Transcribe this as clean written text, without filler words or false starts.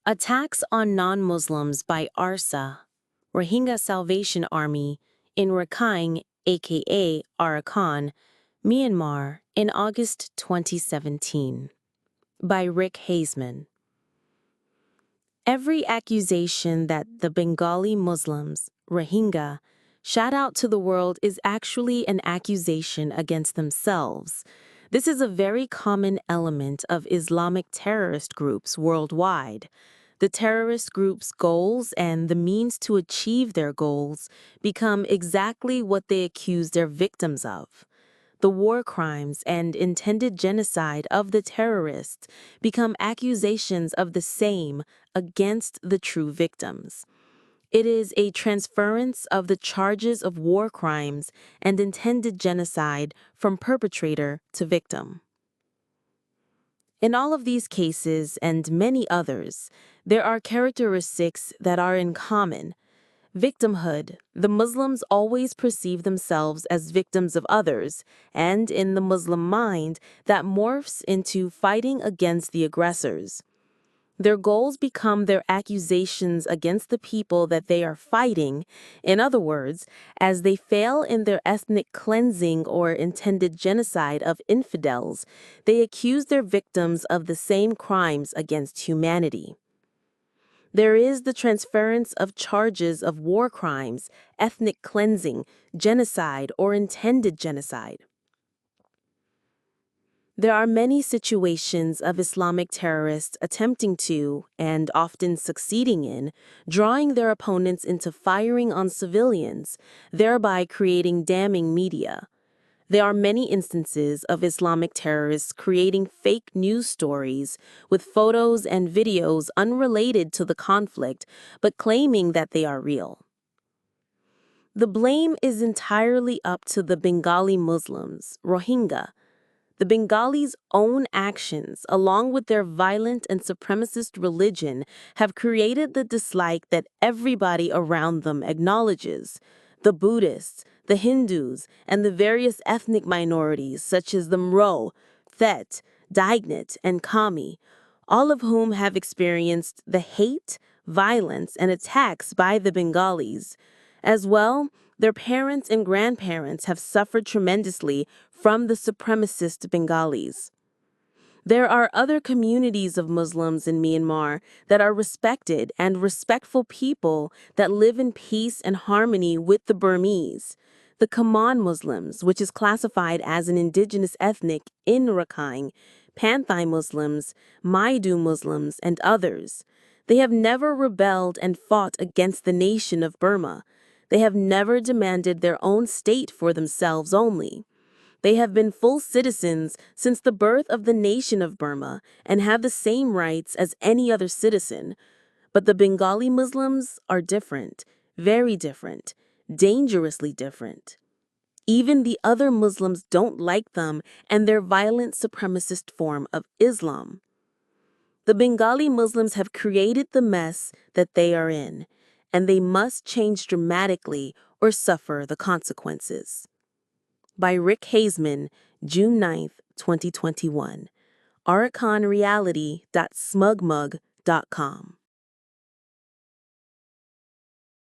Attacks on non-Muslims by ARSA, Rohingya Salvation Army, in Rakhine, aka Arakan, Myanmar, in August 2017. By Rick Haseman. Every accusation that the Bengali Muslims, Rohingya, shout out to the world is actually an accusation against themselves. This is a very common element of Islamic terrorist groups worldwide. The terrorist groups' goals and the means to achieve their goals become exactly what they accuse their victims of. The war crimes and intended genocide of the terrorists become accusations of the same against the true victims. It is a transference of the charges of war crimes and intended genocide from perpetrator to victim. In all of these cases and many others, there are characteristics that are in common. Victimhood. The Muslims always perceive themselves as victims of others, and in the Muslim mind, that morphs into fighting against the aggressors. Their goals become their accusations against the people that they are fighting. In other words, as they fail in their ethnic cleansing or intended genocide of infidels, they accuse their victims of the same crimes against humanity. There is the transference of charges of war crimes, ethnic cleansing, genocide, or intended genocide. There are many situations of Islamic terrorists attempting to, and often succeeding in, drawing their opponents into firing on civilians, thereby creating damning media. There are many instances of Islamic terrorists creating fake news stories with photos and videos unrelated to the conflict, but claiming that they are real. The blame is entirely up to the Bengali Muslims, Rohingya. The Bengalis' own actions, along with their violent and supremacist religion, have created the dislike that everybody around them acknowledges. The Buddhists, the Hindus, and the various ethnic minorities such as the Mro, Thet, Dignit, and Kami, all of whom have experienced the hate, violence, and attacks by the Bengalis. As well, their parents and grandparents have suffered tremendously from the supremacist Bengalis. There are other communities of Muslims in Myanmar that are respected and respectful people that live in peace and harmony with the Burmese. The Kaman Muslims, which is classified as an indigenous ethnic in Rakhine, Panthai Muslims, Maidu Muslims, and others. They have never rebelled and fought against the nation of Burma. They have never demanded their own state for themselves only. They have been full citizens since the birth of the nation of Burma and have the same rights as any other citizen. But the Bengali Muslims are different, very different, dangerously different. Even the other Muslims don't like them and their violent supremacist form of Islam. The Bengali Muslims have created the mess that they are in, and they must change dramatically or suffer the consequences. By Rick Haseman, June 9, 2021. ArakanReality.smugmug.com